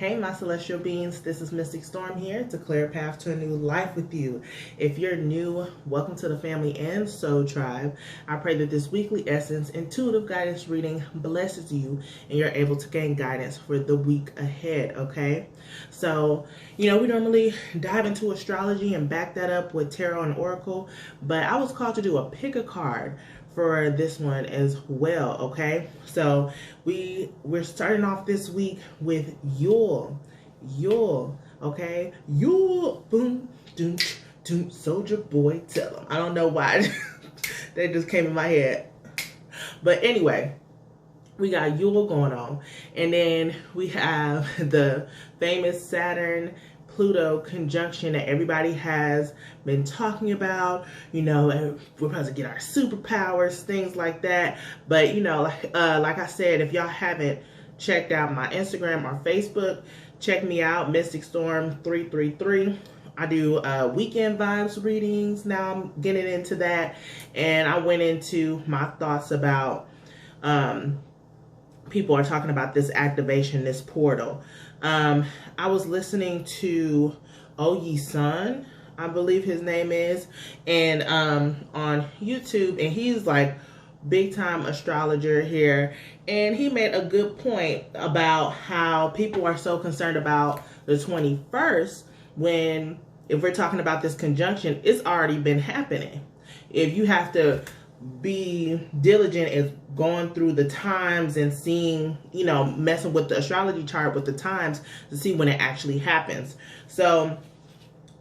Hey my celestial beings, this is Mystic Storm here to clear a path to a new life with you. If you're new, welcome to the family and soul tribe. I pray that this weekly essence intuitive guidance reading blesses you and you're able to gain guidance for the week ahead, okay? So, we normally dive into astrology and back that up with tarot and oracle, but I was called to do a pick a card for this one as well, okay? So we're starting off this week with Yule, okay? Yule, boom, doom, doom, soldier boy, tell him. I don't know why they just came in my head, but anyway, we got Yule going on, and then we have the famous Saturn Pluto conjunction that everybody has been talking about. We're supposed to get our superpowers, things like that. But like I said, if y'all haven't checked out my Instagram or Facebook, check me out, Mystic Storm 333. I do weekend vibes readings. Now I'm getting into that, and I went into my thoughts about people are talking about this activation, this portal. I was listening to Sun, I believe his name is, and on YouTube, and he's like big time astrologer here, and he made a good point about how people are so concerned about the 21st when, if we're talking about this conjunction, it's already been happening. If you have to be diligent as going through the times and seeing, messing with the astrology chart with the times to see when it actually happens. So,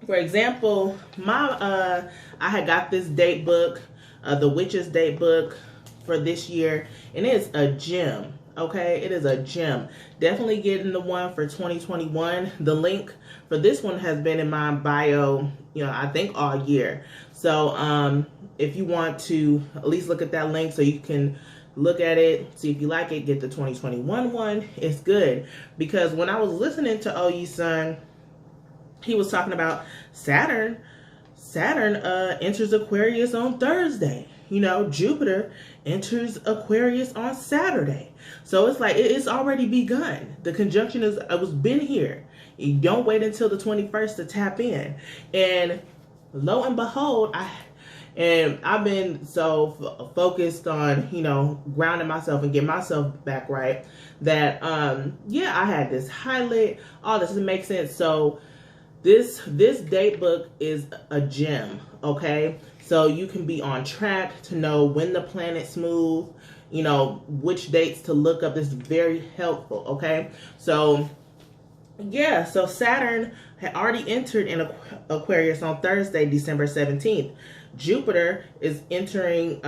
for example, I had got this date book, the Witch's date book for this year, and it's a gem. Okay, it is a gem. Definitely getting the one for 2021. The link for this one has been in my bio, I think all year. So if you want to at least look at that link so you can look at it, see if you like it, get the 2021 one. It's good, because when I was listening to Sun, he was talking about Saturn enters Aquarius on Thursday. Jupiter enters Aquarius on Saturday. So it's like it's already begun. The conjunction was been here. You don't wait until the 21st to tap in. And lo and behold, I've been so focused on, grounding myself and getting myself back right that, I had this highlight, all this makes sense. So this date book is a gem, okay? So you can be on track to know when the planets move, which dates to look up. This is very helpful, okay? So so Saturn had already entered in Aquarius on Thursday, December 17th. Jupiter is entering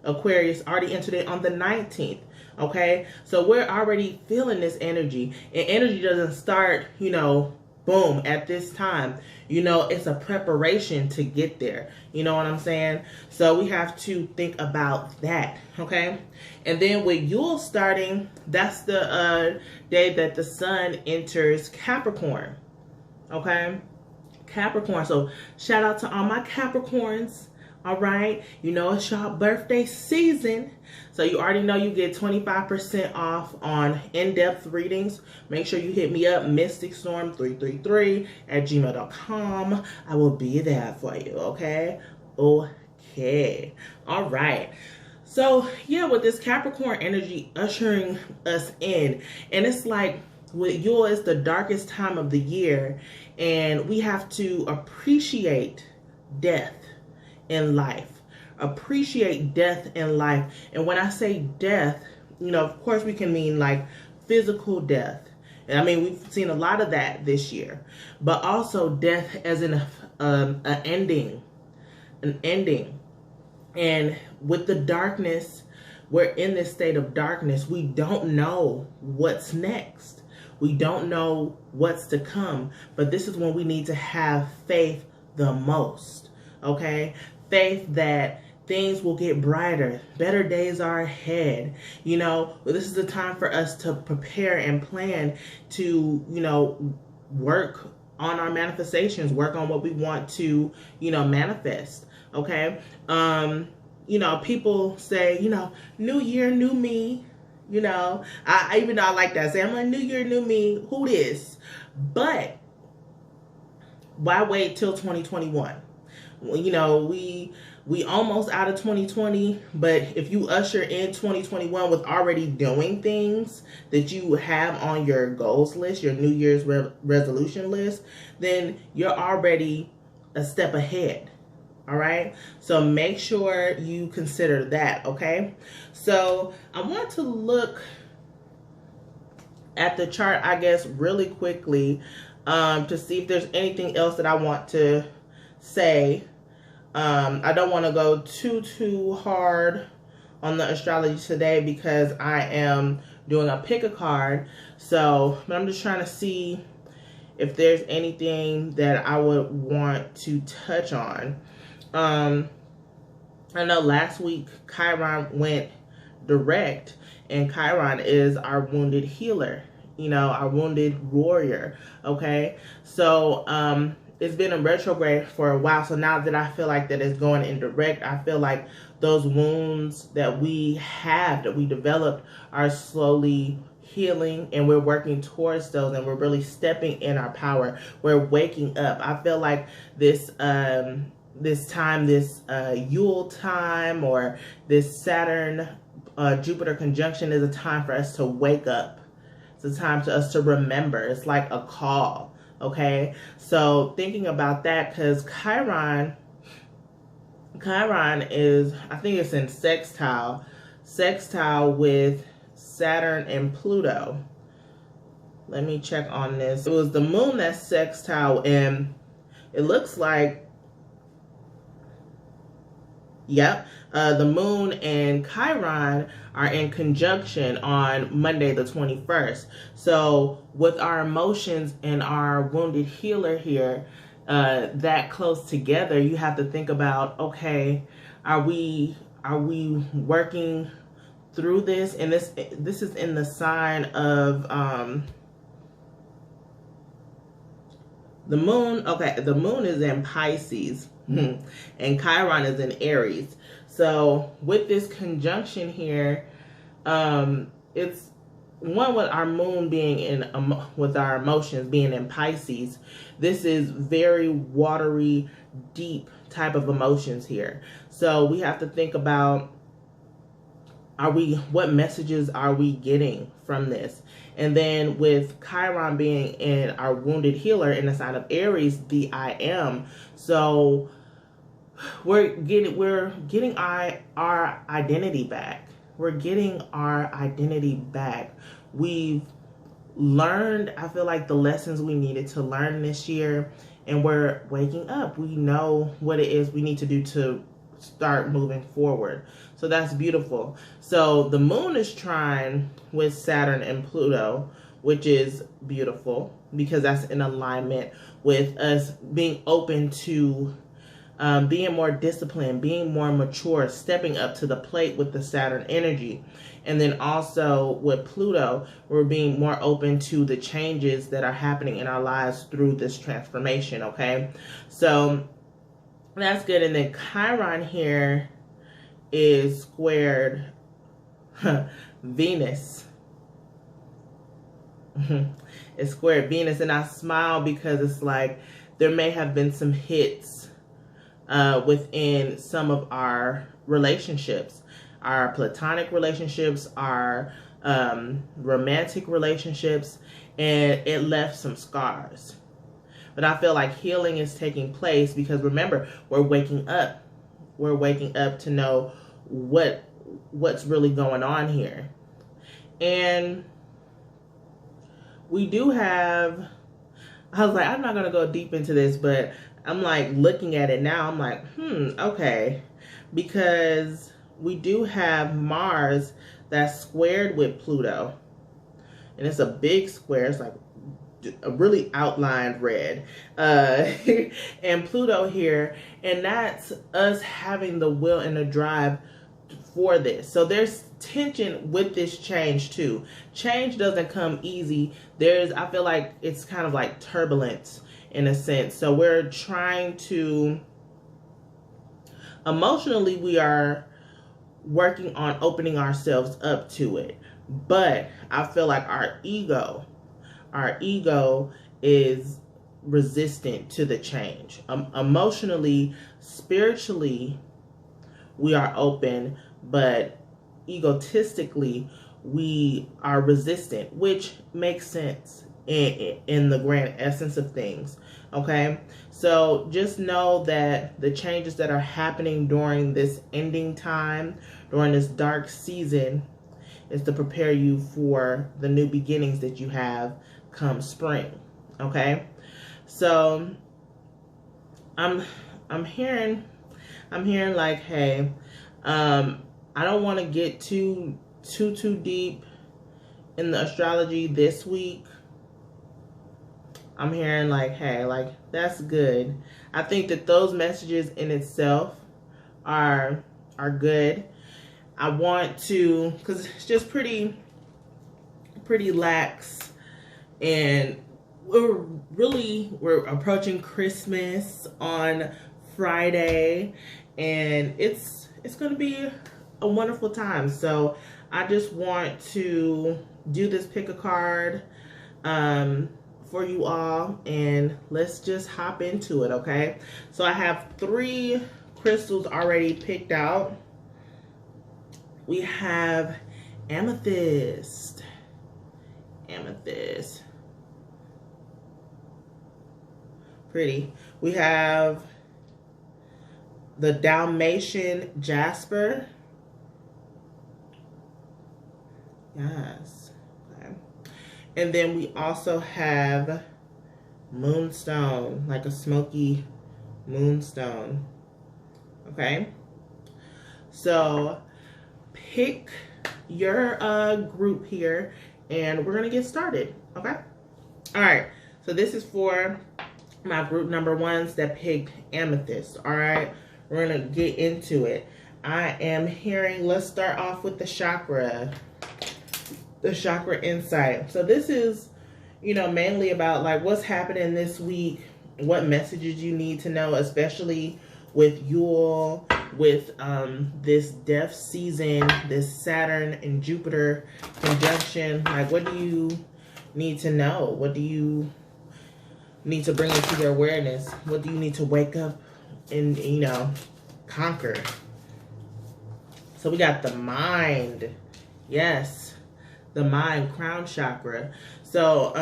Aquarius, already entered it on the 19th. Okay, so we're already feeling this energy, and energy doesn't start, boom, at this time. It's a preparation to get there. You know what I'm saying? So we have to think about that, okay? And then with Yule starting, that's the day that the sun enters Capricorn, okay? Capricorn. So shout out to all my Capricorns. All right, it's your birthday season, so you already know you get 25% off on in-depth readings. Make sure you hit me up, mysticstorm333@gmail.com. I will be there for you, okay? Okay. All right. So, with this Capricorn energy ushering us in, and it's like, with Yule, it's the darkest time of the year, and we have to appreciate death in life. Appreciate death in life. And when I say death, of course we can mean like physical death. And I mean, we've seen a lot of that this year, but also death as in an ending. And with the darkness, we're in this state of darkness. We don't know what's next. We don't know what's to come, but this is when we need to have faith the most, okay? Faith that things will get brighter, better days are ahead. This is the time for us to prepare and plan to, work on our manifestations, work on what we want to, manifest, okay? People say, new year, new me. You know, I even though I like that, say I'm like, new year, new me, who this? But why wait till 2021? You know, we almost out of 2020, but if you usher in 2021 with already doing things that you have on your goals list, your New Year's resolution list, then you're already a step ahead. All right, so make sure you consider that. Okay, so I want to look at the chart, I guess, really quickly to see if there's anything else that I want to say. I don't want to go too hard on the astrology today because I am doing a pick a card. So, but I'm just trying to see if there's anything that I would want to touch on. I know last week Chiron went direct, and Chiron is our wounded healer, you know, our wounded warrior. Okay, so it's been in retrograde for a while, so now that I feel like that it's going in direct, I feel like those wounds that we have, that we developed, are slowly healing, and we're working towards those, and we're really stepping in our power. We're waking up. I feel like this Yule time, or this Saturn Jupiter conjunction, is a time for us to wake up. It's a time for us to remember. It's like a call. Okay, so thinking about that, because Chiron is, I think it's in sextile with Saturn and Pluto. Let me check on this. It was the moon that's sextile, and it looks like, yep, the moon and Chiron are in conjunction on Monday the 21st. So with our emotions and our wounded healer here that close together, you have to think about, okay, are we working through this? And this is in the sign of the moon. Okay, the moon is in Pisces and Chiron is in Aries. So with this conjunction here, it's one with our moon being in, with our emotions being in Pisces. This is very watery, deep type of emotions here. So we have to think about, what messages are we getting from this? And then with Chiron being in our wounded healer in the sign of Aries, the I am. So we're getting our identity back. We're getting our identity back. We've learned, I feel like, the lessons we needed to learn this year, and we're waking up. We know what it is we need to do to start moving forward. So that's beautiful. So the moon is trine with Saturn and Pluto, which is beautiful because that's in alignment with us being open to being more disciplined, being more mature, stepping up to the plate with the Saturn energy. And then also with Pluto, we're being more open to the changes that are happening in our lives through this transformation, okay? So that's good. And then Chiron here is squared Venus. It's squared Venus, and I smile because it's like there may have been some hits within some of our relationships, our platonic relationships, our romantic relationships, and it left some scars. But I feel like healing is taking place because, remember, we're waking up. We're waking up to know what's really going on here. And we do have, I was like, I'm not going to go deep into this, but I'm like looking at it now. I'm like, okay. Because we do have Mars that's squared with Pluto. And it's a big square. It's like a really outlined red. And Pluto here. And that's us having the will and the drive for this. So there's tension with this change too. Change doesn't come easy. I feel like it's kind of like turbulence in a sense. So we're trying to, emotionally, working on opening ourselves up to it. But I feel like our ego is resistant to the change. Emotionally, spiritually, we are open, but egotistically, we are resistant, which makes sense in the grand essence of things. Okay, so just know that the changes that are happening during this ending time, during this dark season, is to prepare you for the new beginnings that you have come spring. Okay, so I'm hearing like, hey, I don't want to get too deep in the astrology this week. I'm hearing like, hey, like, that's good. I think that those messages in itself are good. I want to, because it's just pretty lax, and we're approaching Christmas on Friday, and it's going to be a wonderful time. So I just want to do this pick a card for you all, and let's just hop into it. Okay, so I have 3 crystals already picked out. We have Amethyst. Pretty. We have the Dalmatian Jasper. Yes. Okay. And then we also have Moonstone, like a smoky moonstone. Okay. So pick your group here, and we're gonna get started. Okay. All right. So this is for my group number 1s that picked Amethyst. All right. We're gonna get into it. I am hearing. Let's start off with the chakra insight. So this is, mainly about like what's happening this week, what messages you need to know, especially with Yule, with this death season, this Saturn and Jupiter conjunction. Like, what do you need to know? What do you need to bring into your awareness? What do you need to wake up and, conquer? So we got the mind. Yes, the mind, crown chakra. So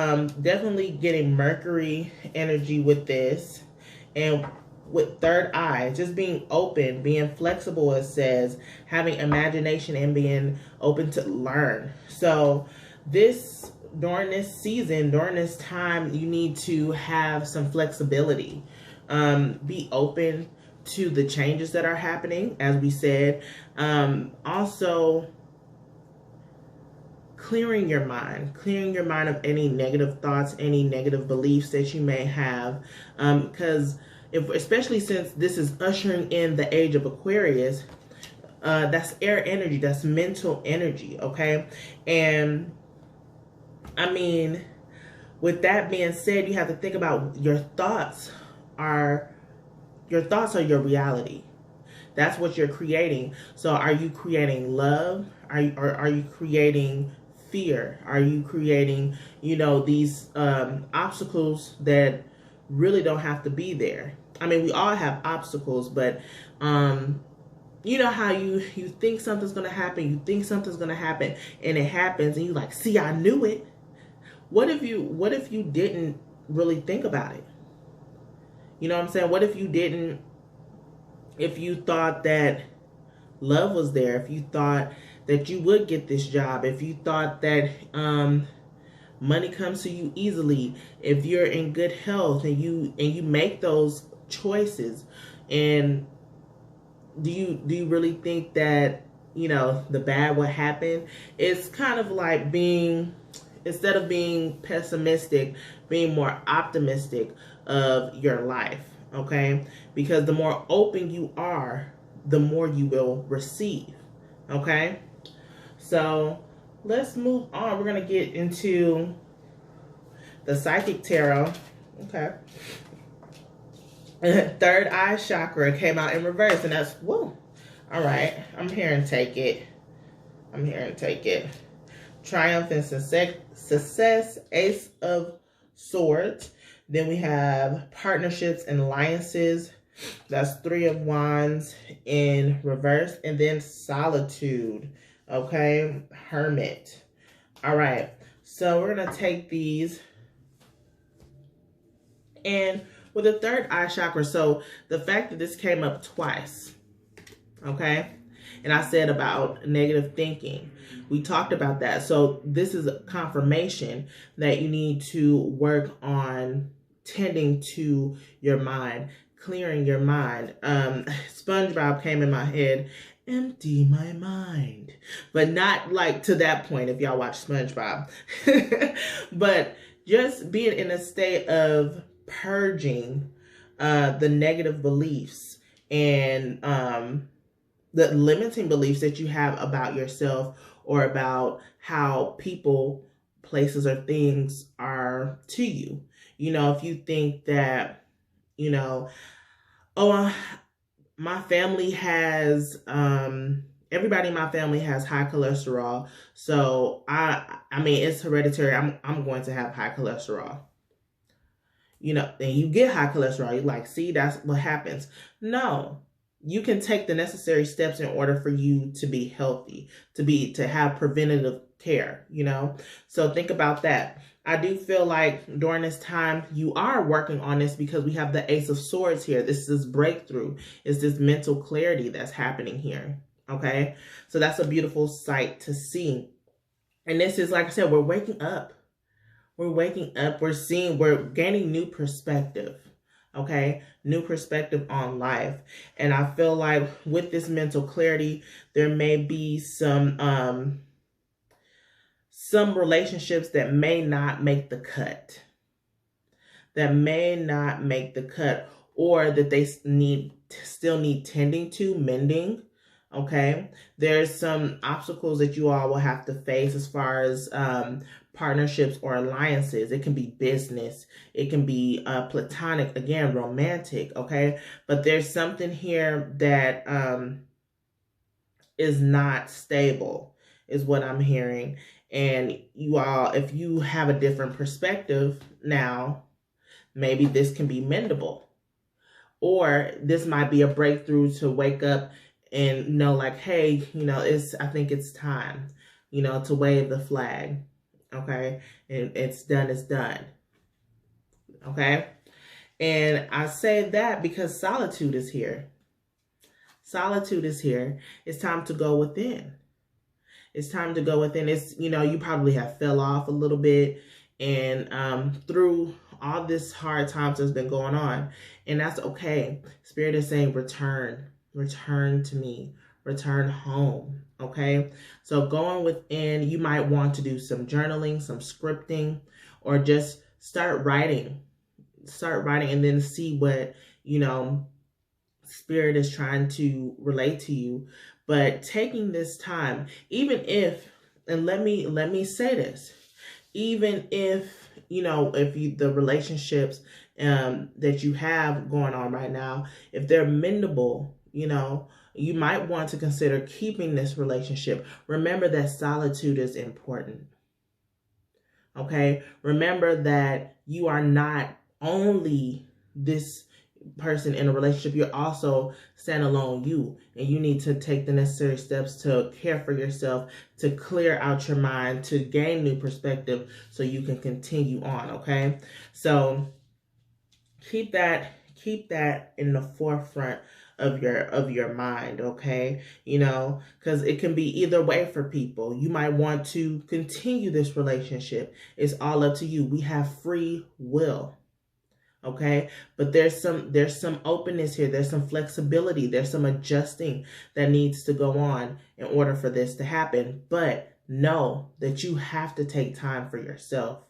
definitely getting Mercury energy with this. And with third eye, just being open, being flexible, it says, having imagination and being open to learn. So during this season, during this time, you need to have some flexibility. Be open to the changes that are happening, as we said. Also, clearing your mind of any negative thoughts, any negative beliefs that you may have, because especially since this is ushering in the age of Aquarius, that's air energy, that's mental energy. Okay, and I mean, with that being said, you have to think about your thoughts are your reality. That's what you're creating. So are you creating love? Are you creating fear? Are you creating, these obstacles that really don't have to be there? I mean, we all have obstacles, but you know how you think something's going to happen, and it happens, and you like, see, I knew it. What if you didn't really think about it? You know what I'm saying? What if you thought that love was there, if you thought that you would get this job, if you thought that money comes to you easily, if you're in good health and you make those choices, and do you really think that the bad will happen? It's kind of like instead of being pessimistic, being more optimistic of your life. Okay, because the more open you are, the more you will receive. Okay, so let's move on. We're gonna get into the psychic tarot. Okay, third eye chakra came out in reverse, and that's whoa. All right, I'm hearing take it. I'm hearing take it. Triumph and success, Ace of Swords. Then we have partnerships and alliances. That's Three of Wands in reverse. And then solitude. Okay, Hermit. All right, so we're going to take these. And with the third eye chakra, so the fact that this came up twice, okay? And I said about negative thinking. We talked about that. So this is a confirmation that you need to work on tending to your mind, clearing your mind. SpongeBob came in my head, empty my mind. But not like to that point if y'all watch SpongeBob. But just being in a state of purging the negative beliefs and the limiting beliefs that you have about yourself or about how people, places, or things are to you. You know, if you think that, you know, oh, my family has, everybody in my family has high cholesterol. So I mean, it's hereditary. I'm going to have high cholesterol. You know, and you get high cholesterol. You're like, see, that's what happens. No, you can take the necessary steps in order for you to be healthy, to have preventative care, you know? So think about that. I do feel like during this time, you are working on this because we have the Ace of Swords here. This is breakthrough. It's this mental clarity that's happening here, okay? So that's a beautiful sight to see. And this is, like I said, we're waking up. We're waking up. We're gaining new perspective. Okay, new perspective on life. And I feel like with this mental clarity, there may be some relationships that may not make the cut. That may not make the cut, or that they still need tending to, mending. Okay, there's some obstacles that you all will have to face as far as partnerships or alliances. It can be business. It can be platonic, again, romantic, okay? But there's something here that is not stable, is what I'm hearing. And you all, if you have a different perspective now, maybe this can be mendable. Or this might be a breakthrough to wake up and know, like, hey, you know, I think it's time, you know, to wave the flag. Okay, and it's done, okay? And I say that because solitude is here. Solitude is here. It's time to go within. It's time to go within. It's, you know, you probably have fell off a little bit, and through all this hard times that's been going on, and that's okay. Spirit is saying, return to me, return home. Okay, so going within, you might want to do some journaling, some scripting, or just start writing, and then see what, you know, Spirit is trying to relate to you. But taking this time, even if, and let me say this, even if, you know, the relationships that you have going on right now, if they're mendable, you know, you might want to consider keeping this relationship. Remember that solitude is important. Okay? Remember that you are not only this person in a relationship, you're also standalone you. And you need to take the necessary steps to care for yourself, to clear out your mind, to gain new perspective so you can continue on, okay? So keep that in the forefront of your mind, okay? You know, because it can be either way for people. You might want to continue this relationship. It's all up to you. We have free will, okay? But there's some openness here. There's some flexibility. There's some adjusting that needs to go on in order for this to happen. But know that you have to take time for yourself.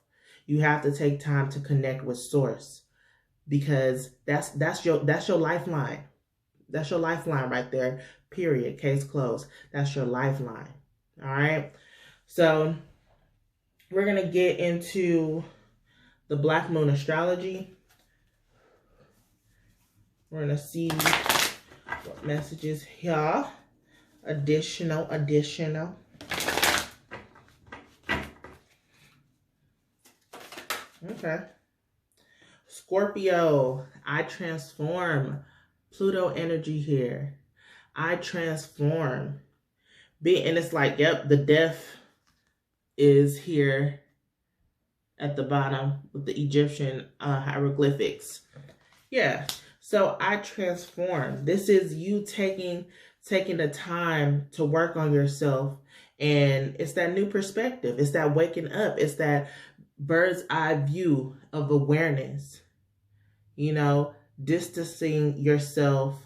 You have to take time to connect with Source, because that's your lifeline. That's your lifeline right there, period, case closed. That's your lifeline, all right? So we're going to get into the Black Moon astrology. We're going to see what messages here. Additional. Okay. Scorpio, I transform. Pluto energy here. I transform. And it's like, yep, the death is here at the bottom with the Egyptian hieroglyphics. Yeah. So I transform. This is you taking the time to work on yourself. And it's that new perspective. It's that waking up. It's that bird's eye view of awareness. You know, distancing yourself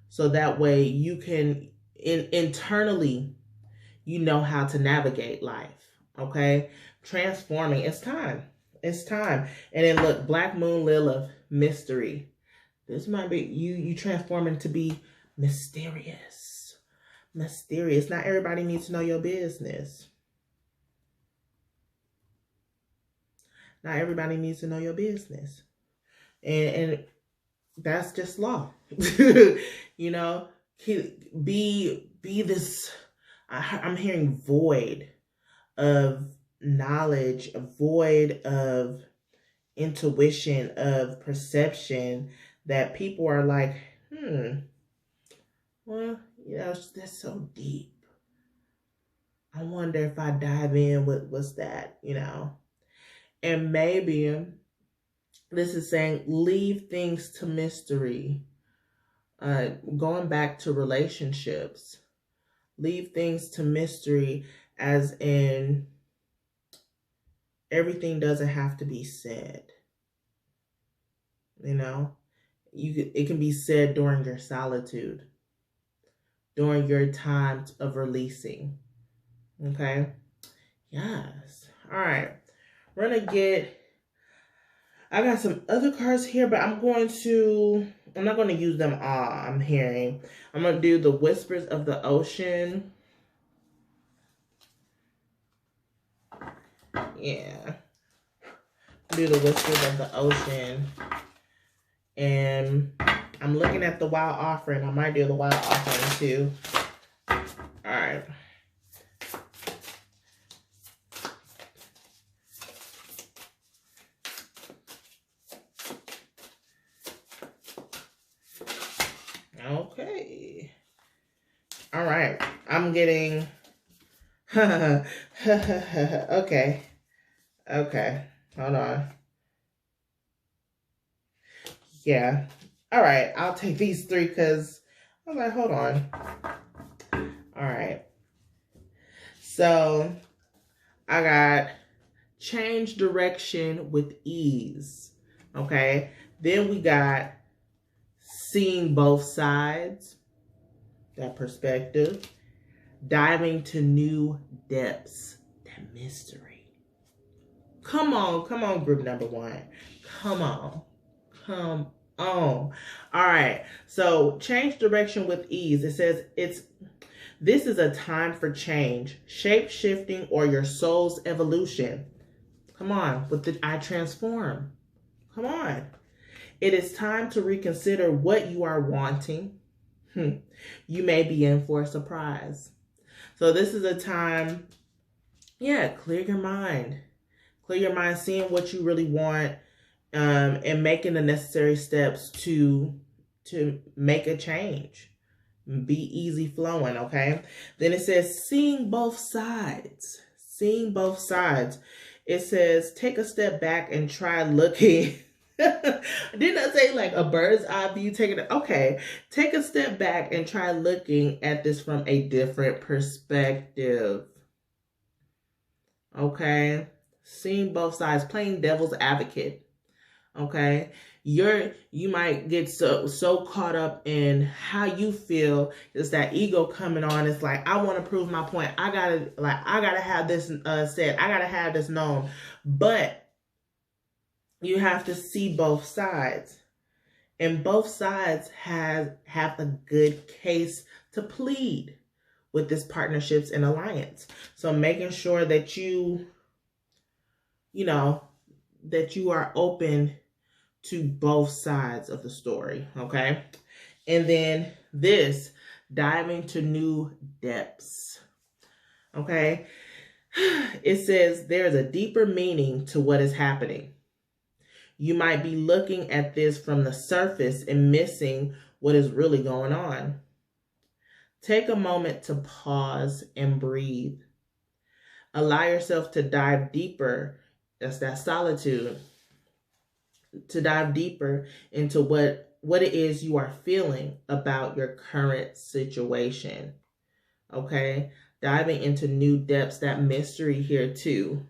so that way you can internally, you know how to navigate life. Okay? Transforming. It's time. It's time. And then look, Black Moon Lilith, mystery. This might be you transforming to be mysterious. Mysterious. Not everybody needs to know your business. Not everybody needs to know your business. And that's just law. You know, be this, I'm hearing void of knowledge, void of intuition, of perception, that people are like, well, you know, that's so deep. I wonder if I dive in with what's that, you know. And maybe this is saying leave things to mystery. Going back to relationships, leave things to mystery, as in everything doesn't have to be said. You know, it can be said during your solitude, during your time of releasing. Okay. Yes. All right. We're going to get, I got some other cards here, but I'm not going to use them all. I'm hearing. I'm going to do the Whispers of the Ocean. Yeah. Do the Whispers of the Ocean. And I'm looking at the Wild Offering. I might do the Wild Offering too. All right. Okay. All right. I'm getting... Okay. Okay. Hold on. Yeah. All right. I'll take these three because I was like, hold on. All right. So I got change direction with ease. Okay. Then we got seeing both sides, that perspective, diving to new depths, that mystery. Come on, group number one. Come on. All right. So change direction with ease. It says this is a time for change, shape shifting, or your soul's evolution. Come on, with the I transform. Come on. It is time to reconsider what you are wanting. You may be in for a surprise. So this is a time, clear your mind. Clear your mind, seeing what you really want, and making the necessary steps to make a change. Be easy flowing, okay? Then it says, seeing both sides. Seeing both sides. It says, take a step back and try looking. Didn't I say like a bird's eye view? Okay. Take a step back and try looking at this from a different perspective. Okay? Seeing both sides, playing devil's advocate. Okay, you might get so caught up in how you feel. It's that ego coming on. It's like, I want to prove my point. I gotta have this said. I gotta have this known. But you have to see both sides, and both sides have a good case to plead with this partnerships and alliance. So making sure that you know that you are open to both sides of the story, okay? And then this, diving to new depths. Okay. It says there's a deeper meaning to what is happening. You might be looking at this from the surface and missing what is really going on. Take a moment to pause and breathe. Allow yourself to dive deeper. That's that solitude. To dive deeper into what it is you are feeling about your current situation. Okay? Diving into new depths, that mystery here too.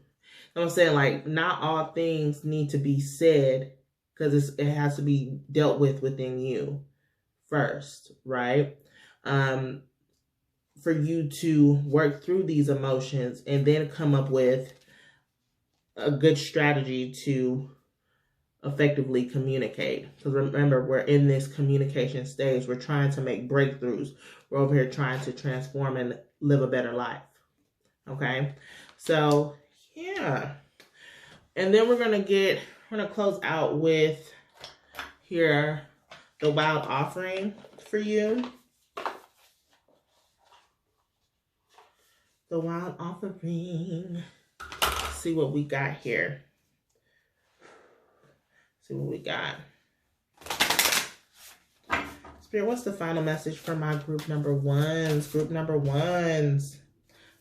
I'm saying, like, not all things need to be said because it has to be dealt with within you first, right? For you to work through these emotions and then come up with a good strategy to effectively communicate. Because remember, we're in this communication stage. We're trying to make breakthroughs. We're over here trying to transform and live a better life. Okay? So, yeah. And then we're going to close out with here, the wild offering for you. The wild offering. See what we got here. See what we got. Spirit, what's the final message for my group number ones? Group number ones.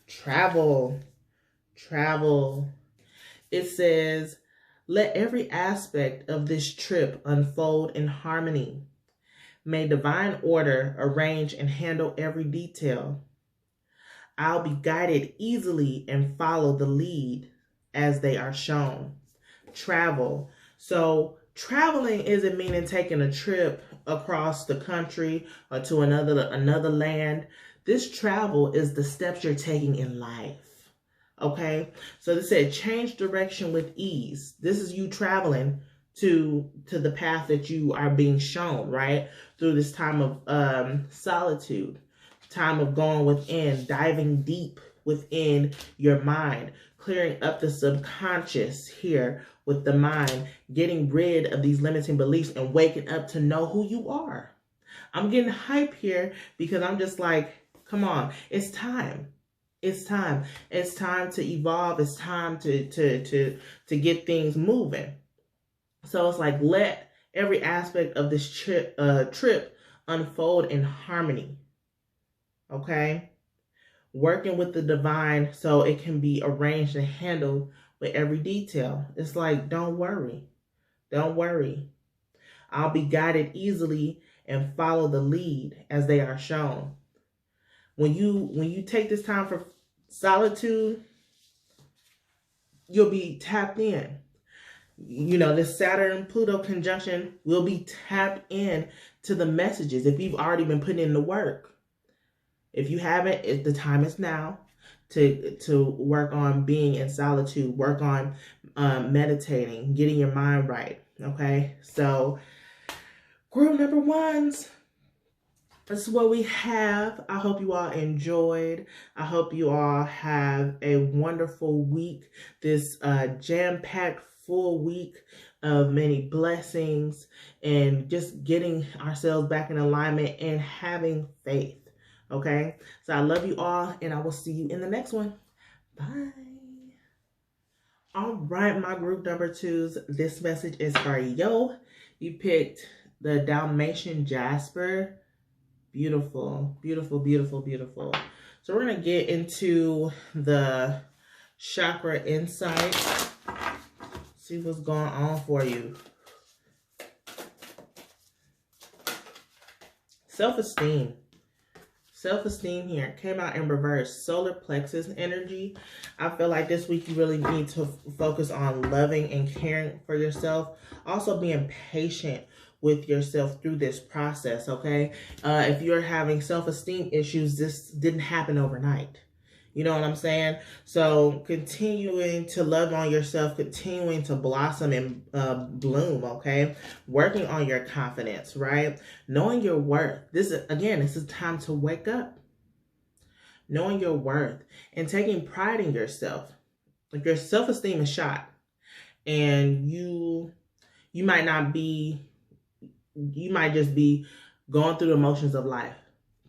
Travel. Travel. It says, let every aspect of this trip unfold in harmony. May divine order arrange and handle every detail. I'll be guided easily and follow the lead as they are shown. Travel. So traveling isn't meaning taking a trip across the country or to another land. This travel is the steps you're taking in life. Okay? So they said change direction with ease. This is you traveling to the path that you are being shown, right? Through this time of solitude. Time of going within, diving deep within your mind, clearing up the subconscious here with the mind, getting rid of these limiting beliefs and waking up to know who you are. I'm getting hype here because I'm just like, come on, it's time. It's time. It's time to evolve. It's time to get things moving. So it's like, let every aspect of this trip unfold in harmony. Okay? Working with the divine so it can be arranged and handled with every detail. It's like, don't worry. Don't worry. I'll be guided easily and follow the lead as they are shown. When you take this time for solitude, you'll be tapped in. You know, this Saturn-Pluto conjunction will be tapped in to the messages if you've already been putting in the work. If you haven't, the time is now to work on being in solitude, work on meditating, getting your mind right, okay? So, group number ones, this is what we have. I hope you all enjoyed. I hope you all have a wonderful week, this jam-packed full week of many blessings and just getting ourselves back in alignment and having faith. Okay, so I love you all, and I will see you in the next one. Bye. All right, my group number twos, this message is for you. You picked the Dalmatian Jasper. Beautiful, beautiful, beautiful, beautiful. So we're going to get into the chakra insight. See what's going on for you. Self-esteem. Self-esteem here came out in reverse. Solar plexus energy. I feel like this week you really need to focus on loving and caring for yourself. Also being patient with yourself through this process, okay? If you're having self-esteem issues, this didn't happen overnight. You know what I'm saying? So continuing to love on yourself, continuing to blossom and bloom, okay? Working on your confidence, right? Knowing your worth. This is time to wake up. Knowing your worth and taking pride in yourself. If your self-esteem is shot and you might just be going through the motions of life.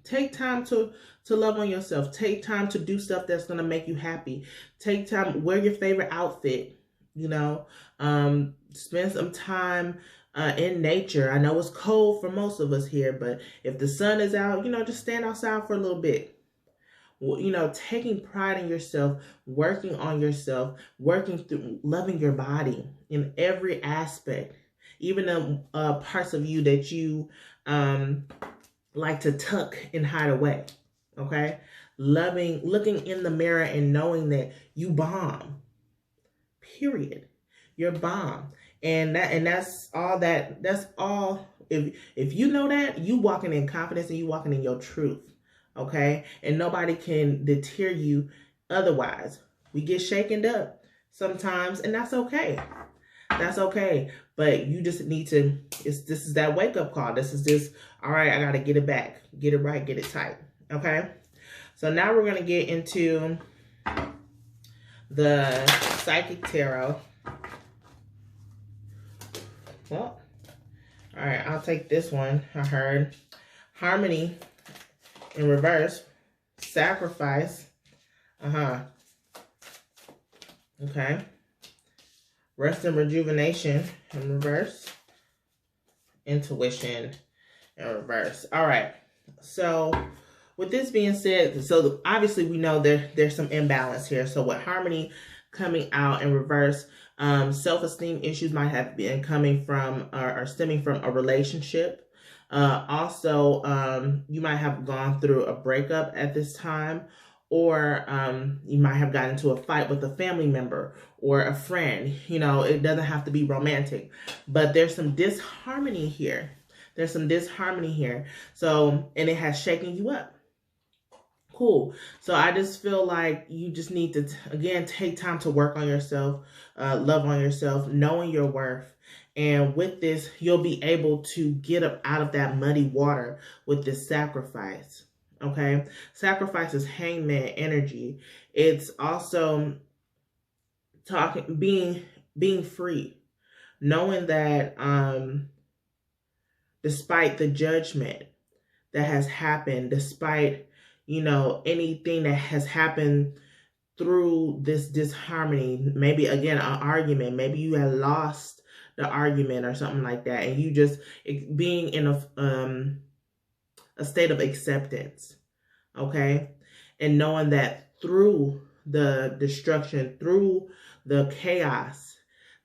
Take time to love on yourself. Take time to do stuff that's going to make you happy. Take time, wear your favorite outfit, you know, spend some time in nature. I know it's cold for most of us here, but if the sun is out, you know, just stand outside for a little bit. You know, taking pride in yourself, working on yourself, working through loving your body in every aspect, even the parts of you that you like to tuck and hide away. Okay, looking in the mirror and knowing that you bomb. Period. You're bomb, and that's all. That's all. If you know that, you walking in confidence and you walking in your truth. Okay, and nobody can deter you otherwise. We get shaken up sometimes, and that's okay. That's okay. But you just need to, this is that wake up call. This is just, all right, I got to get it back, get it right, get it tight. Okay. So now we're going to get into the Psychic Tarot. Well, all right, I'll take this one. I heard Harmony in reverse, Sacrifice. Okay. Rest and Rejuvenation in reverse, Intuition in reverse. All right. So with this being said, so obviously we know there's some imbalance here. So with Harmony coming out in reverse, self-esteem issues might have been coming from or stemming from a relationship. Also, you might have gone through a breakup at this time, or you might have gotten into a fight with a family member or a friend. You know, it doesn't have to be romantic, but there's some disharmony here. There's some disharmony here. So, and it has shaken you up. Cool. So I just feel like you just need to, again, take time to work on yourself, love on yourself, knowing your worth. And with this, you'll be able to get up out of that muddy water with this Sacrifice. Okay. Sacrifice is hangman energy. It's also being free, knowing that, despite the judgment that has happened, despite, you know, anything that has happened through this disharmony, maybe again, an argument, maybe you had lost the argument or something like that, and you just being in a state of acceptance, okay? And knowing that through the destruction, through the chaos,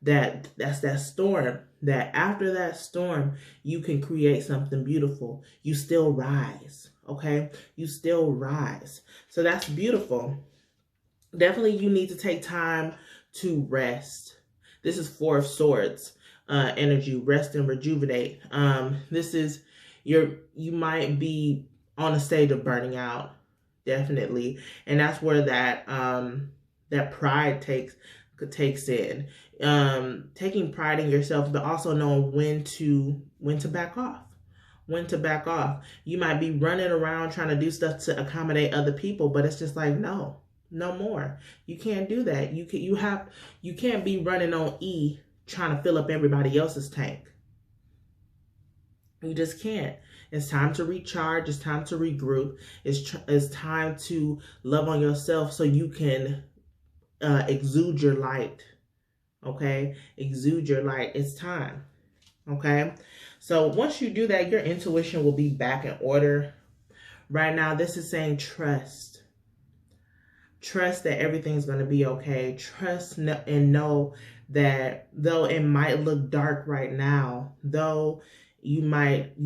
that's that storm, that after that storm, you can create something beautiful. You still rise, okay? You still rise. So that's beautiful. Definitely you need to take time to rest. This is Four of Swords energy, rest and rejuvenate. This is you might be on a stage of burning out, definitely. And that's where that that pride takes in. Taking pride in yourself, but also knowing when to back off. When to back off. You might be running around trying to do stuff to accommodate other people, but it's just like, no more. You can't do that. You can't be running on E trying to fill up everybody else's tank. You just can't. It's time to recharge. It's time to regroup. It's time to love on yourself so you can exude your light. Okay? Exude your light. It's time. Okay? So once you do that, your intuition will be back in order. Right now, this is saying trust. Trust that everything's going to be okay. Trust and know that though it might look dark right now, though you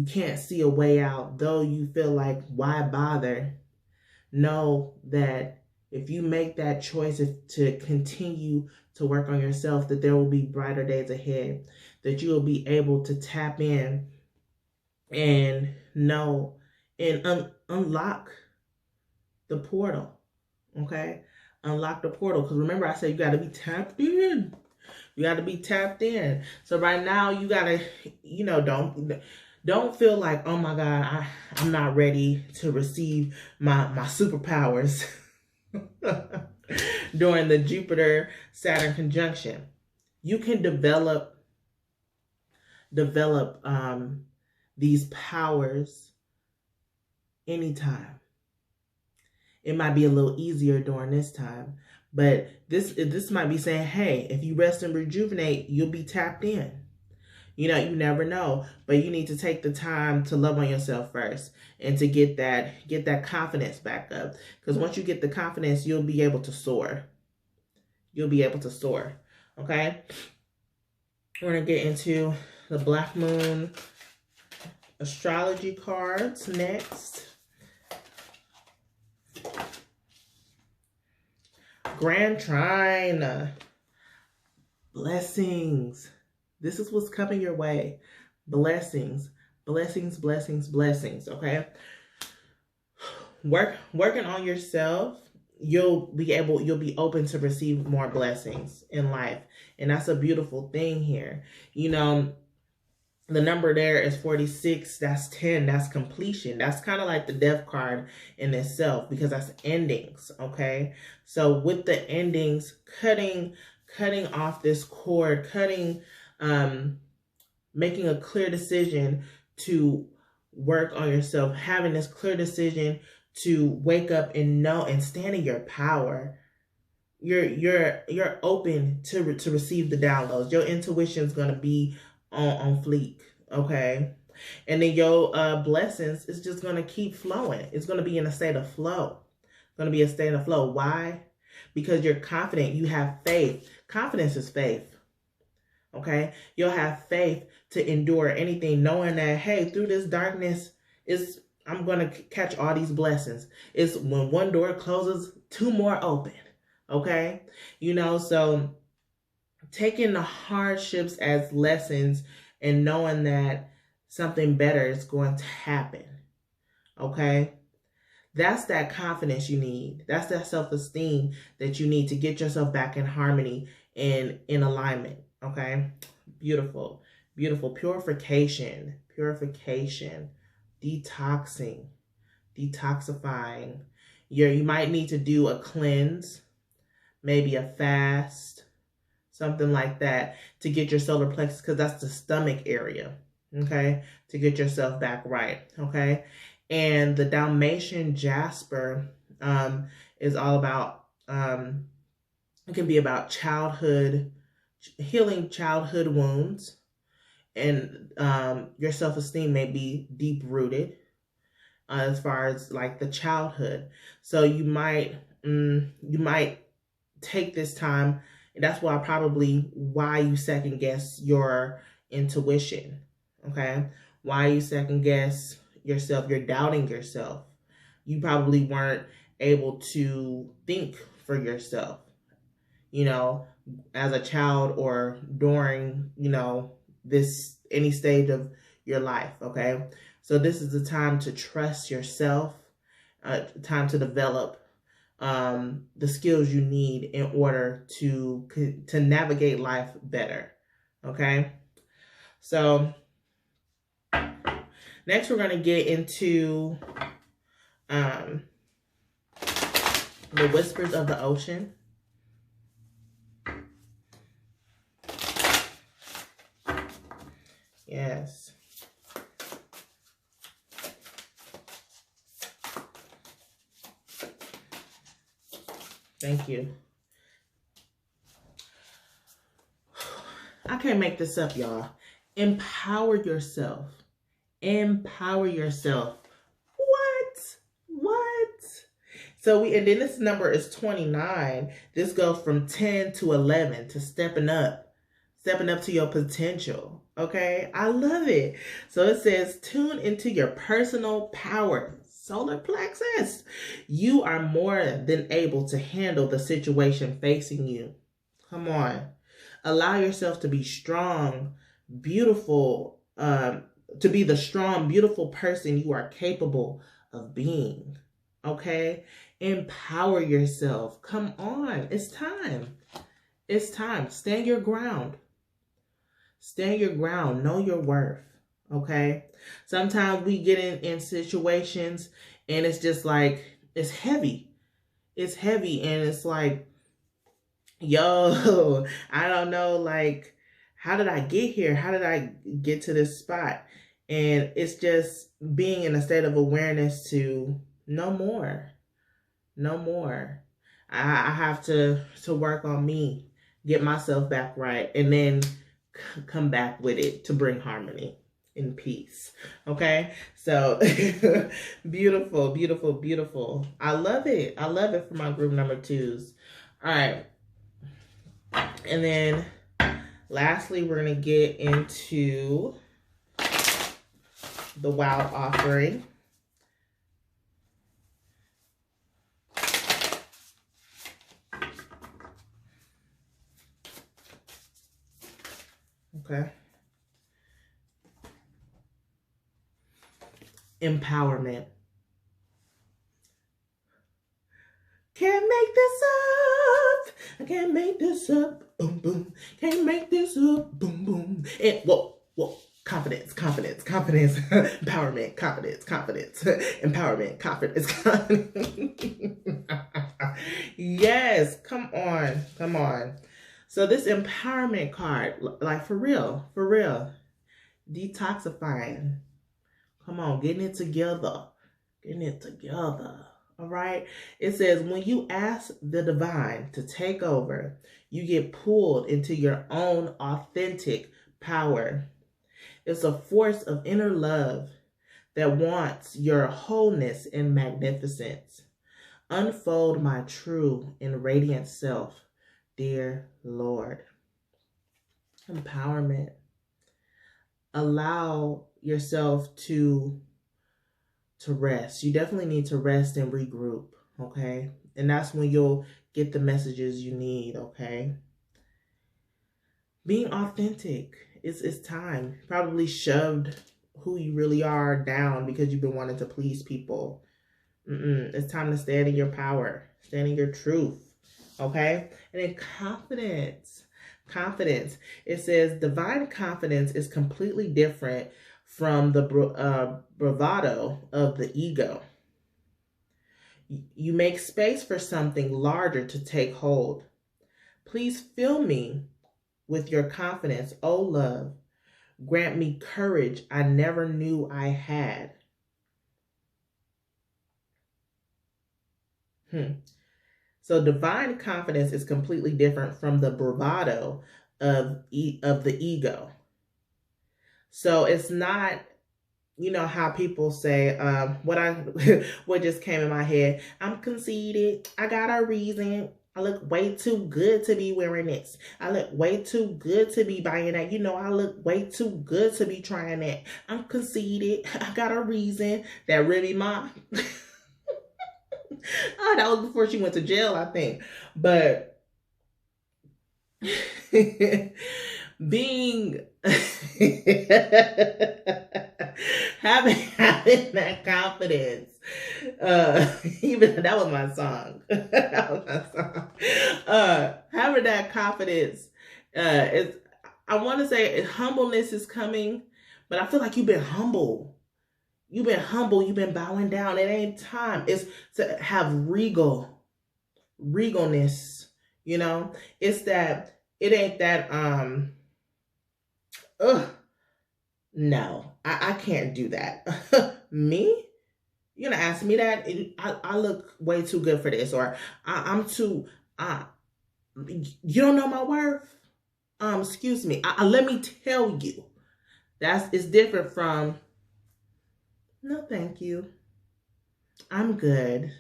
can't see a way out, though you feel like, why bother? Know that if you make that choice to continue to work on yourself, that there will be brighter days ahead, that you will be able to tap in and know and unlock the portal. Okay? Unlock the portal. Because remember, I said you got to be tapped in. You got to be tapped in. So right now, you got to, you know, don't feel like, oh my God, I'm not ready to receive my superpowers during the Jupiter-Saturn conjunction. You can develop these powers anytime. It might be a little easier during this time, but this might be saying, hey, if you rest and rejuvenate, you'll be tapped in. You know, you never know, but you need to take the time to love on yourself first and to get that confidence back up. Because once you get the confidence, you'll be able to soar. You'll be able to soar. Okay? We're going to get into the Black Moon astrology cards next. Grand Trine. Blessings. This is what's coming your way. Blessings. Blessings, blessings, blessings. Okay? Working on yourself, you'll be open to receive more blessings in life. And that's a beautiful thing here. You know, the number there is 46. That's 10. That's completion. That's kind of like the death card in itself, because that's endings. Okay. So with the endings, cutting off this cord, making a clear decision to work on yourself, having this clear decision to wake up and know and stand in your power. You're open to receive the downloads. Your intuition is going to be on fleek, okay? And then your blessings is just going to keep flowing. It's going to be in a state of flow. It's going to be a state of flow. Why? Because you're confident. You have faith. Confidence is faith, okay? You'll have faith to endure anything, knowing that, hey, through this darkness, I'm going to catch all these blessings. It's when one door closes, two more open. Okay, you know, so taking the hardships as lessons and knowing that something better is going to happen. Okay, that's that confidence you need. That's that self-esteem that you need to get yourself back in harmony and in alignment. Okay, beautiful, beautiful. Purification, detoxing, detoxifying. You might need to do a cleanse. Maybe a fast, something like that, to get your solar plexus, because that's the stomach area, okay, to get yourself back right, okay? And the Dalmatian Jasper is all about, it can be about healing childhood wounds, and your self-esteem may be deep-rooted as far as like the childhood. So you might take this time, and that's why you second guess your intuition, okay? Why you second guess yourself, you're doubting yourself. You probably weren't able to think for yourself, you know, as a child or during, you know, any stage of your life, okay? So this is the time to trust yourself, time to develop the skills you need in order to navigate life better. Okay. So next we're going to get into the whispers of the ocean. Yes. Thank you. I can't make this up, y'all. Empower yourself. Empower yourself. What? So and then this number is 29. This goes from 10 to 11 to stepping up to your potential. Okay, I love it. So it says, tune into your personal power. Solar plexus. You are more than able to handle the situation facing you. Come on. Allow yourself to be strong, beautiful, to be the strong, beautiful person you are capable of being. Okay? Empower yourself. Come on. It's time. It's time. Stand your ground. Stand your ground. Know your worth. Okay? Sometimes we get in situations and it's just like, it's heavy. It's heavy and it's like, yo, I don't know, like, how did I get here? How did I get to this spot? And it's just being in a state of awareness to no more, no more. I have to work on me, get myself back right, and then come back with it to bring harmony and peace. Okay, so beautiful, beautiful, beautiful. I love it. I love it for my group number 2s. All right, and then lastly, we're gonna get into the wild offering. Okay. Empowerment. Can't make this up. I can't make this up. Boom, boom. Can't make this up. Boom, boom. And whoa, whoa. Confidence, confidence, confidence. Empowerment, confidence, confidence. Empowerment, confidence, confidence. Yes, come on, come on. So this empowerment card, like for real, detoxifying. Come on, getting it together. Getting it together. All right. It says, when you ask the divine to take over, you get pulled into your own authentic power. It's a force of inner love that wants your wholeness and magnificence. Unfold my true and radiant self, dear Lord. Empowerment. Allow yourself to rest. You definitely need to rest and regroup, okay? And that's when you'll get the messages you need, okay? Being authentic. It's time. Probably shoved who you really are down because you've been wanting to please people. It's time to stand in your power. Stand in your truth, okay? And then confidence. Confidence. It says divine confidence is completely different from the bravado of the ego. You make space for something larger to take hold. Please fill me with your confidence, oh love. Grant me courage I never knew I had. So divine confidence is completely different from the bravado of the ego. So it's not, you know how people say, what just came in my head, I'm conceited, I got a reason, I look way too good to be wearing this, I look way too good to be buying that, you know, I look way too good to be trying that, I'm conceited, I got a reason. That Remy Ma. Oh, that was before she went to jail, I think. But being having that confidence, even that was my song. That was my song. Having that confidence, is, I want to say humbleness is coming, but I feel like you've been humble. You've been humble. You've been bowing down. It ain't time. It's to have regalness. You know, it's that. It ain't that. No, I can't do that. Me? You're gonna ask me that? I look way too good for this, or I'm too. You don't know my worth. Excuse me. Let me tell you. It's different from. No, thank you. I'm good.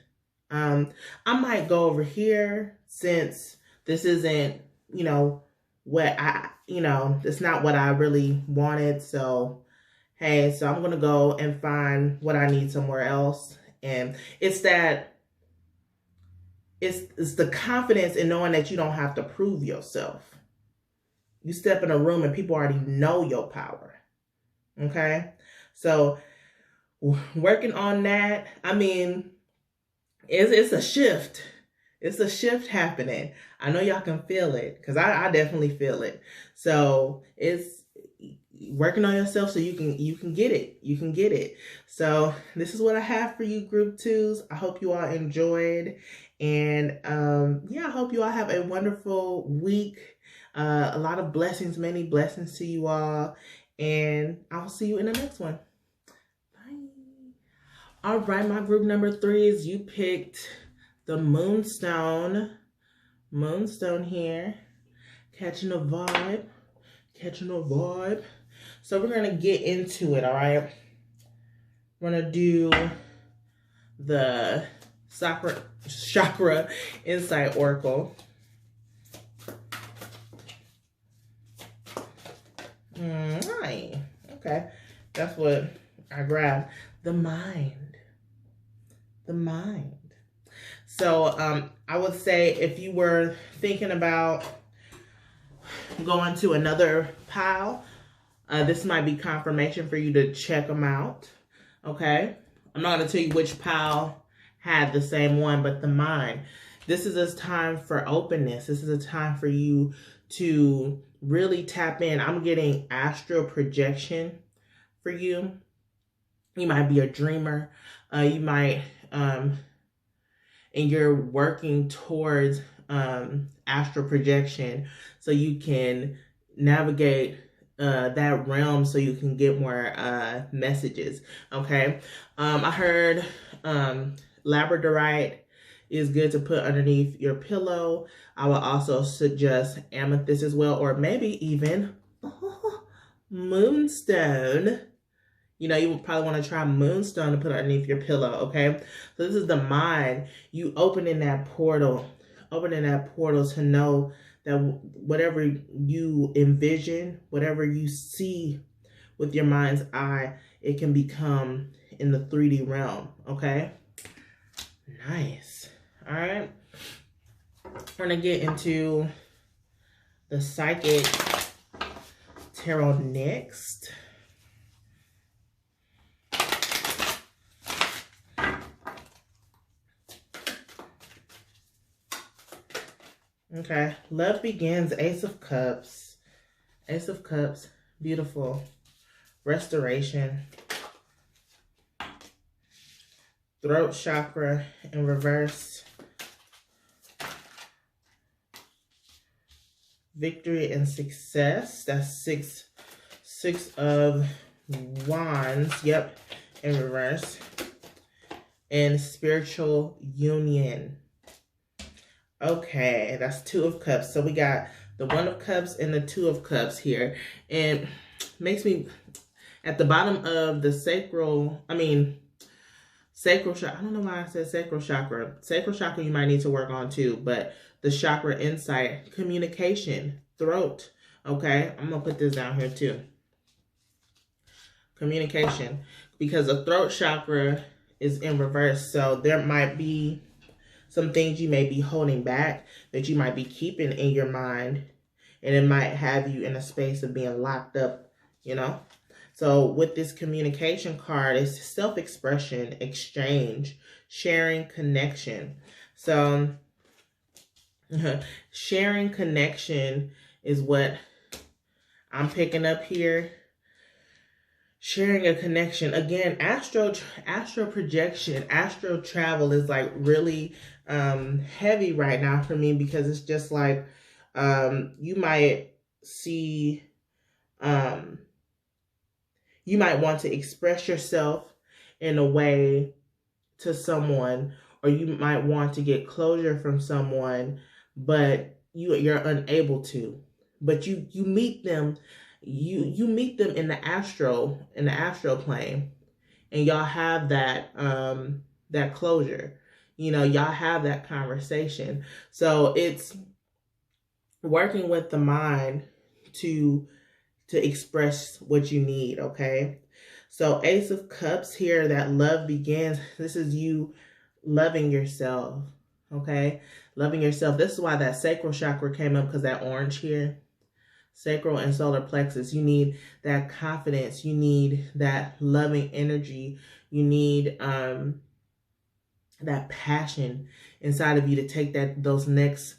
I might go over here since this isn't, you know, what it's not what I really wanted. So, hey, so I'm going to go and find what I need somewhere else. And it's that, it's the confidence in knowing that you don't have to prove yourself. You step in a room and people already know your power. Okay? So, working on that, I mean, it's a shift. It's a shift happening. I know y'all can feel it because I definitely feel it. So it's working on yourself so you can get it. You can get it. So this is what I have for you, Group 2s. I hope you all enjoyed. And yeah, I hope you all have a wonderful week. A lot of blessings, many blessings to you all. And I'll see you in the next one. Bye. All right, my group number 3 is you picked the Moonstone. Moonstone here. Catching a vibe. Catching a vibe. So we're going to get into it, all right? We're going to do the Chakra Insight Oracle. Right. Okay. That's what I grabbed. The mind. The mind. So I would say if you were thinking about going to another pile, this might be confirmation for you to check them out. Okay. I'm not going to tell you which pile had the same one, but the mind. This is a time for openness. This is a time for you to really tap in. I'm getting astral projection for you. You might be a dreamer. You might, and you're working towards astral projection so you can navigate that realm so you can get more messages. Okay. I heard labradorite is good to put underneath your pillow. I will also suggest amethyst as well, or maybe even moonstone. You know, you would probably want to try moonstone to put underneath your pillow, okay? So this is the mind. You opening that portal to know that whatever you envision, whatever you see with your mind's eye, it can become in the 3D realm, okay? Nice. All right. We're going to get into the Psychic Tarot next. Okay. Love begins. Ace of Cups. Ace of Cups. Beautiful. Restoration. Throat chakra in reverse. Victory and success. That's six of wands. Yep. In reverse. And spiritual union. Okay. That's 2 of cups. So we got the 1 of cups and the 2 of cups here. And makes me, at the bottom of the sacral chakra. I don't know why I said sacral chakra. Sacral chakra you might need to work on too, but the chakra insight, communication, throat. Okay, I'm going to put this down here too. Communication, because the throat chakra is in reverse. So there might be some things you may be holding back that you might be keeping in your mind, and it might have you in a space of being locked up, you know? So with this communication card, it's self-expression, exchange, sharing, connection. So sharing connection is what I'm picking up here. Sharing a connection. Again, astral projection, astral travel is like really heavy right now for me, because it's just like you might see, you might want to express yourself in a way to someone, or you might want to get closure from someone, but you're unable to. But you meet them, you meet them in the astral plane, and y'all have that that closure. You know, y'all have that conversation. So it's working with the mind to express what you need, okay? So Ace of Cups here, that love begins. This is you loving yourself, okay? Loving yourself. This is why that sacral chakra came up, because that orange here, sacral and solar plexus, you need that confidence. You need that loving energy. You need that passion inside of you to take those next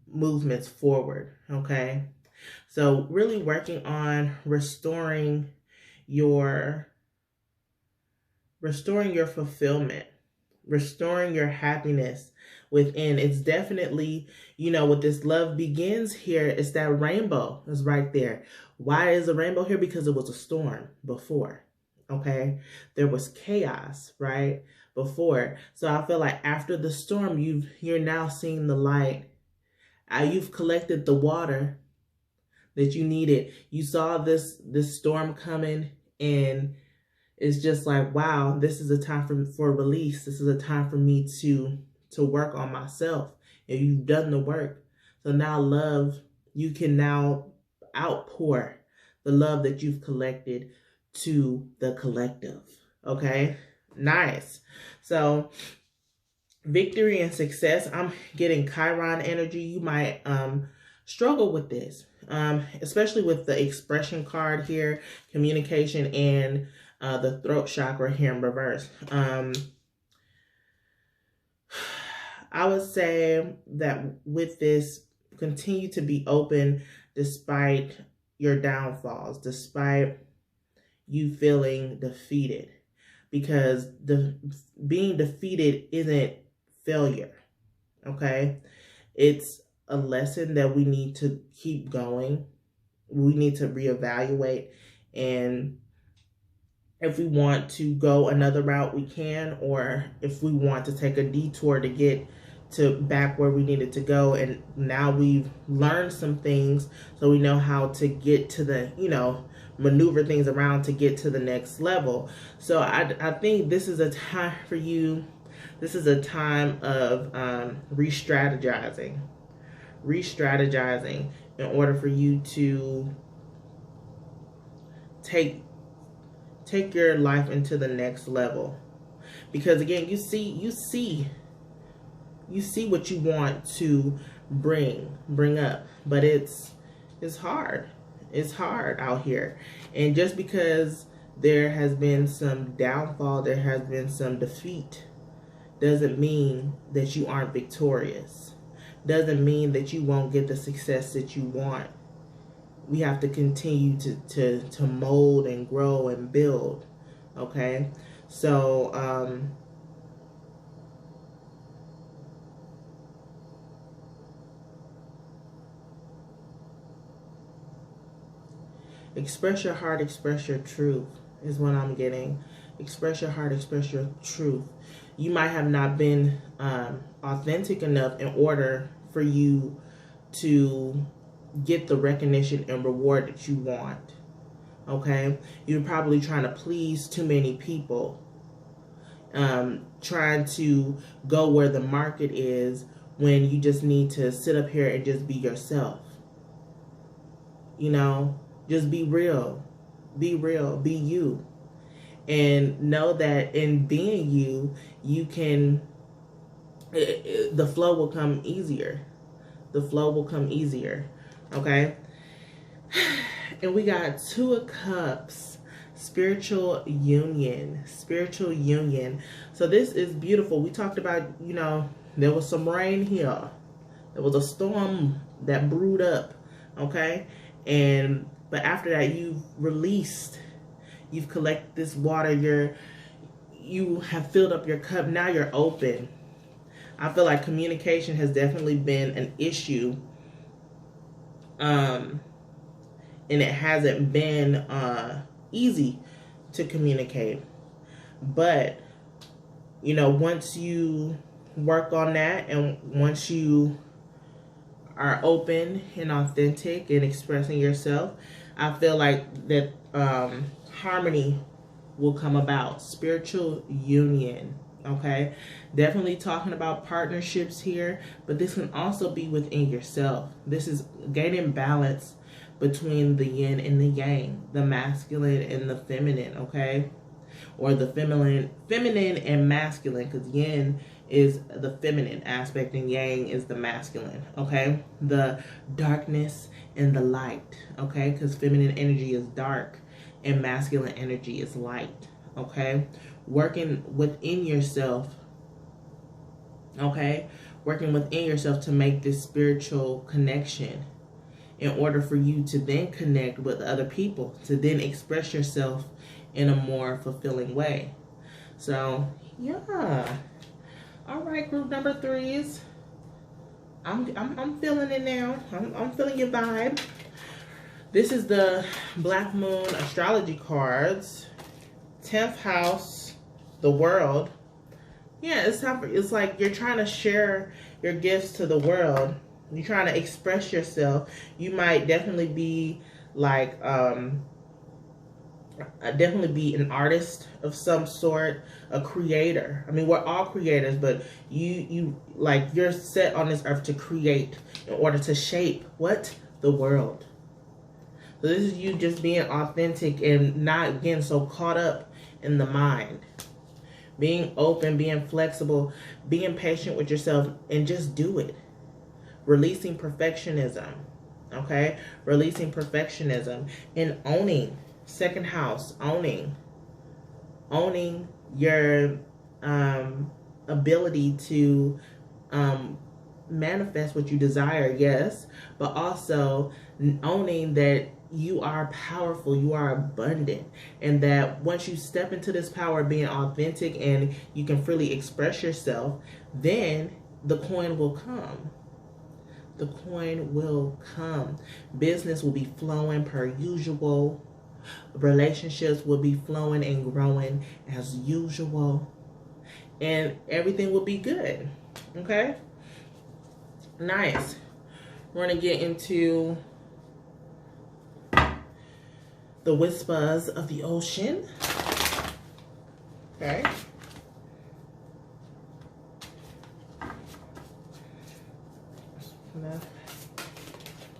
movements forward, okay? So really working on restoring your fulfillment, restoring your happiness within. It's definitely, you know, with this love begins here, it's that rainbow is right there. Why is the rainbow here? Because it was a storm before. Okay, there was chaos, right, before. So I feel like after the storm, you're now seeing the light. You've collected the water that you needed. You saw this storm coming, and it's just like, wow, this is a time for release. This is a time for me to work on myself. And you've done the work. So now love, you can now outpour the love that you've collected to the collective. Okay, nice. So victory and success, I'm getting Chiron energy. You might struggle with this, especially with the expression card here, communication, and the throat chakra here in reverse. I would say that with this, continue to be open despite your downfalls, despite you feeling defeated, because being defeated isn't failure. Okay, it's a lesson that we need to keep going. We need to reevaluate, and if we want to go another route, we can, or if we want to take a detour to get to back where we needed to go, and now we've learned some things, so we know how to get to the, you know, maneuver things around to get to the next level. So I think this is a time for you. This is a time of re-strategizing in order for you to take your life into the next level. Because again, you see what you want to bring up, but it's hard. It's hard out here. And just because there has been some downfall, there has been some defeat, doesn't mean that you aren't victorious. Doesn't mean that you won't get the success that you want. We have to continue to mold and grow and build. Okay? So, express your heart, express your truth is what I'm getting. Express your heart, express your truth. You might have not been authentic enough in order for you to get the recognition and reward that you want. Okay? You're probably trying to please too many people. Trying to go where the market is when you just need to sit up here and just be yourself. You know? Just be real. Be real. Be you. And know that in being you, you can, the flow will come easier. The flow will come easier. Okay? And we got Two of Cups. Spiritual union. Spiritual union. So this is beautiful. We talked about, you know, there was some rain here. There was a storm that brewed up. Okay? But after that, you've released, you've collected this water, you have filled up your cup, now you're open. I feel like communication has definitely been an issue. And it hasn't been easy to communicate. But, you know, once you work on that, and once you are open and authentic and expressing yourself, I feel like that harmony will come about. Spiritual union. Okay? Definitely talking about partnerships here, but this can also be within yourself. This is gaining balance between the yin and the yang, the masculine and the feminine, okay? Or the feminine and masculine, because yin is the feminine aspect and yang is the masculine, okay? The darkness and the light, okay? Because feminine energy is dark and masculine energy is light, okay? Working within yourself, okay? Working within yourself to make this spiritual connection in order for you to then connect with other people, to then express yourself in a more fulfilling way. So, yeah. All right, group number 3s. I'm feeling it now. I'm feeling your vibe. This is the Black Moon astrology cards. 10th house, the world. Yeah, it's like you're trying to share your gifts to the world. You're trying to express yourself. You might definitely be like definitely be an artist of some sort, a creator. I mean, we're all creators, but you like, you're set on this earth to create in order to shape what? The world. So this is you just being authentic and not getting so caught up in the mind. Being open, being flexible, being patient with yourself, and just do it. Releasing perfectionism. Okay? Releasing perfectionism and owning. Second house, owning your ability to manifest what you desire, yes, but also owning that you are powerful, you are abundant, and that once you step into this power of being authentic and you can freely express yourself, then the coin will come. The coin will come. Business will be flowing per usual. Relationships will be flowing and growing as usual, and everything will be good. Okay, nice. We're gonna get into the whispers of the ocean. Okay,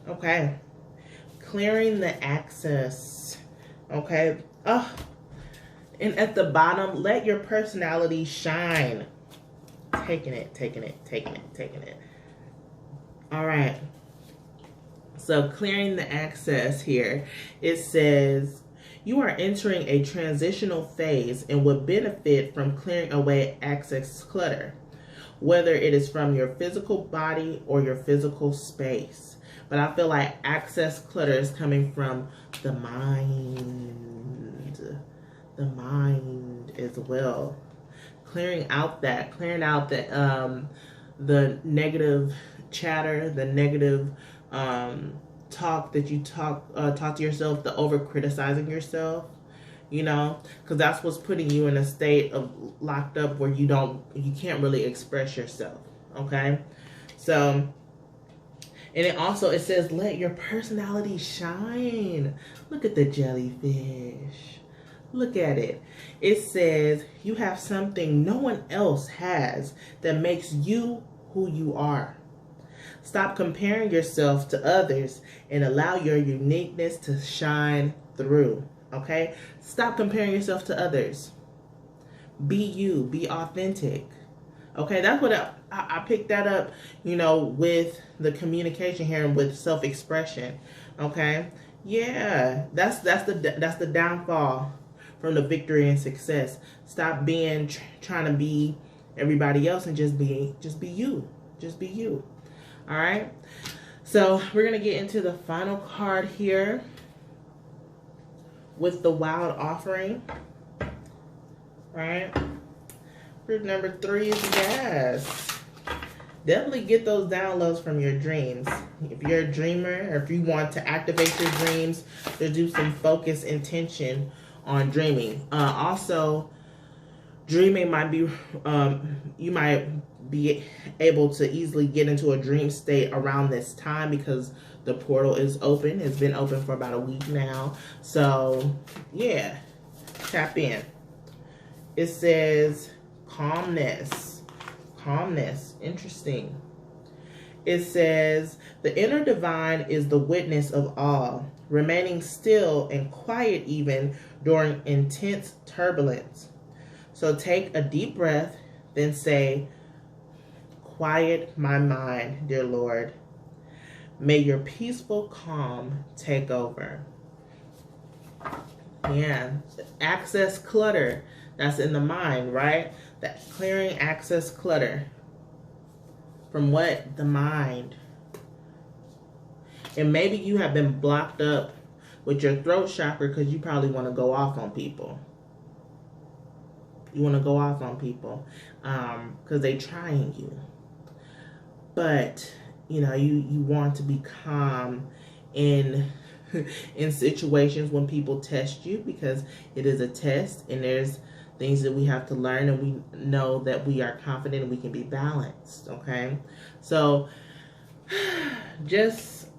okay, clearing the access. Okay. Oh, and at the bottom, let your personality shine. Taking it. All right. So clearing the access here, it says you are entering a transitional phase and would benefit from clearing away access clutter, whether it is from your physical body or your physical space. But I feel like access clutter is coming from the mind as well. Clearing out the negative chatter, the negative talk that you talk to yourself, the over criticizing yourself, you know, because that's what's putting you in a state of locked up where you can't really express yourself. Okay, so. And it says, let your personality shine. Look at the jellyfish. Look at it. It says, you have something no one else has that makes you who you are. Stop comparing yourself to others and allow your uniqueness to shine through. Okay? Stop comparing yourself to others. Be you. Be authentic. Okay, that's what I picked that up, you know, with the communication here and with self-expression. Okay, yeah, that's the downfall from the victory and success. Stop being trying to be everybody else and just be you. Just be you. All right. So we're gonna get into the final card here with the Wild Offering. All right. Group number 3 is gas. Definitely get those downloads from your dreams. If you're a dreamer, or if you want to activate your dreams, to do some focus intention on dreaming. Also, dreaming might be, you might be able to easily get into a dream state around this time because the portal is open. It's been open for about a week now. So, yeah, tap in. It says calmness. Interesting. It says the inner divine is the witness of all, remaining still and quiet even during intense turbulence. So take a deep breath, then say, quiet my mind, dear Lord. May your peaceful calm take over. Yeah, access clutter. That's in the mind, right? That clearing access clutter. From what? The mind. And maybe you have been blocked up with your throat chakra because you probably want to go off on people. You want to go off on people because they trying you. But, you know, you want to be calm in situations when people test you, because it is a test and there's things that we have to learn, and we know that we are confident and we can be balanced, okay? So just,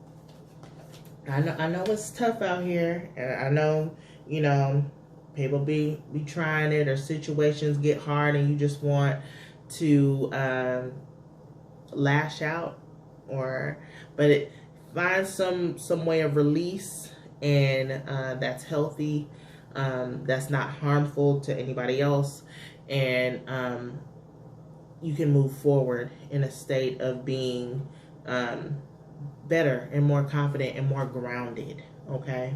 I know it's tough out here, and I know, you know, people be trying it, or situations get hard and you just want to lash out, but find some way of release, and that's healthy, that's not harmful to anybody else, and you can move forward in a state of being better and more confident and more grounded, okay?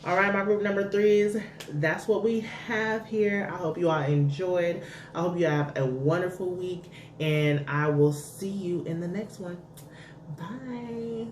All right, my group number 3s, that's what we have here. I hope you all enjoyed. I hope you have a wonderful week, and I will see you in the next one. Bye.